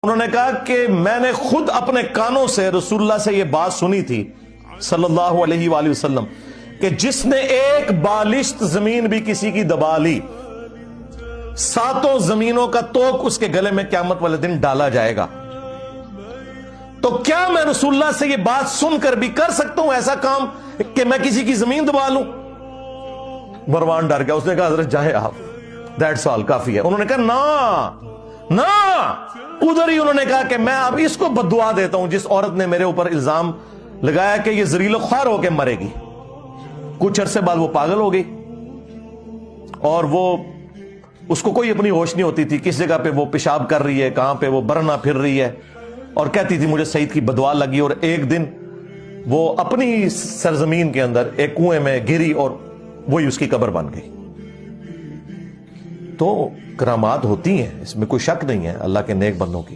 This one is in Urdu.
انہوں نے کہا کہ میں نے خود اپنے کانوں سے رسول اللہ سے یہ بات سنی تھی صلی اللہ علیہ وآلہ وسلم کہ جس نے ایک بالشت زمین بھی کسی کی دبا لی، ساتوں زمینوں کا توق اس کے گلے میں قیامت والے دن ڈالا جائے گا۔ تو کیا میں رسول اللہ سے یہ بات سن کر بھی کر سکتا ہوں ایسا کام کہ میں کسی کی زمین دبا لوں؟ مروان ڈر گیا، اس نے کہا حضرت جائے آپ، دیٹس آل، کافی ہے۔ انہوں نے کہا نا، ادھر ہی انہوں نے کہا کہ میں اب اس کو بددعا دیتا ہوں جس عورت نے میرے اوپر الزام لگایا کہ یہ ذلیل و خوار ہو کے مرے گی۔ کچھ عرصے بعد وہ پاگل ہو گئی اور وہ اس کو کوئی اپنی ہوش نہیں ہوتی تھی، کس جگہ پہ وہ پیشاب کر رہی ہے، کہاں پہ وہ برنا پھر رہی ہے، اور کہتی تھی مجھے سعید کی بددعا لگی۔ اور ایک دن وہ اپنی سرزمین کے اندر ایک کنویں میں گری اور وہی اس کی قبر بن گئی۔ تو کرامات ہوتی ہیں، اس میں کوئی شک نہیں ہے اللہ کے نیک بندوں کی۔